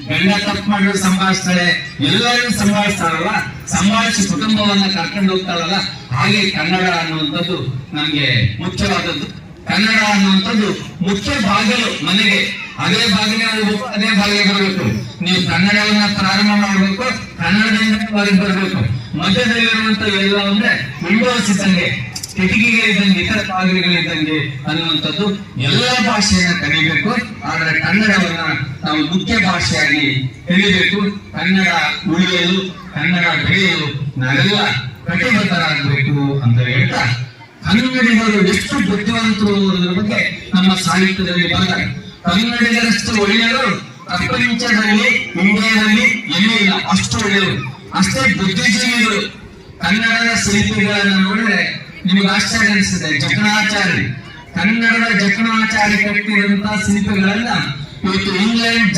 ಗಂಡ ತಪ್ಪು ಮಾಡಿದ್ರೆ ಸಂಭಾಳಿಸ್ತಾಳೆ, ಎಲ್ಲರೂ ಸಂಭಾಳಿಸ್ತಾಳಲ್ಲ, ಸಂಭಾಳಿಸಿ ಕುಟುಂಬವನ್ನ ಕರ್ಕೊಂಡು ಹೋಗ್ತಾಳಲ್ಲ. ಹಾಗೆ ಕನ್ನಡ ಅನ್ನುವಂಥದ್ದು ನಮ್ಗೆ ಮುಖ್ಯವಾದದ್ದು. ಕನ್ನಡ ಅನ್ನುವಂಥದ್ದು ಮುಖ್ಯ ಬಾಗಿಲು ಮನೆಗೆ. ಅದೇ ಬಾಗಿಲಿಗೆ ಅದೇ ಬಾಗಿಲಿಗೆ ಬರಬೇಕು. ನೀವು ಕನ್ನಡವನ್ನ ಪ್ರಾರಂಭ ಮಾಡಬೇಕು, ಕನ್ನಡದಿಂದ ಬಾಗಿಲು ಬರಬೇಕು. ಮಧ್ಯದಲ್ಲಿರುವಂತ ಎಲ್ಲ ಅಂದ್ರೆ ವಿಂಡೋಸ್ ಇದ್ದಂಗೆ, ಕಿಟಕಿಗಳಿದ್ದಂಗೆ, ಇತರ ಬಾಗಿಲುಗಳಿದ್ದಂಗೆ ಅನ್ನುವಂಥದ್ದು. ಎಲ್ಲ ಭಾಷೆಯನ್ನ ಕಲಿಬೇಕು, ಆದ್ರೆ ಕನ್ನಡವನ್ನ ನಾವು ಮುಖ್ಯ ಭಾಷೆಯಾಗಿ ಕಲಿಬೇಕು. ಕನ್ನಡ ಉಳಿಯಲು, ಕನ್ನಡ ಬೆಳೆಯಲು ನಾವೆಲ್ಲ ಕಟಿಬದ್ಧರಾಗಬೇಕು ಅಂತ ಹೇಳ್ತಾ, ಕನ್ನಡಿಗರು ಎಷ್ಟು ಬುದ್ಧಿವಂತರು ಅನ್ನೋದ್ರ ಬಗ್ಗೆ ನಮ್ಮ ಸಾಹಿತ್ಯದಲ್ಲಿ ಬರ್ತಾರೆ. ಕನ್ನಡಿಗರಷ್ಟು ಒಳ್ಳೆಯವರು ಪ್ರಪಂಚದಲ್ಲಿ, ಇಂಡಿಯಾದಲ್ಲಿ ಎಲ್ಲೂ ಇಲ್ಲ. ಅಷ್ಟು ಒಳ್ಳೆಯವರು, ಅಷ್ಟೇ ಬುದ್ಧಿಜೀವಿಗಳು. ಕನ್ನಡದ ಶಿಲ್ಪಿಗಳನ್ನ ನೋಡಿದ್ರೆ ನಿಮಗೆ ಆಶ್ಚರ್ಯ ಅನಿಸುತ್ತೆ. ಜಕಣಾಚಾರ್ಯ, ಕನ್ನಡದ ಜಕಣಾಚಾರ್ಯ ಕಟ್ಟಿರುವಂತಹ ಶಿಲ್ಪಿಗಳನ್ನ ಇವತ್ತು ಇಂಗ್ಲೆಂಡ್,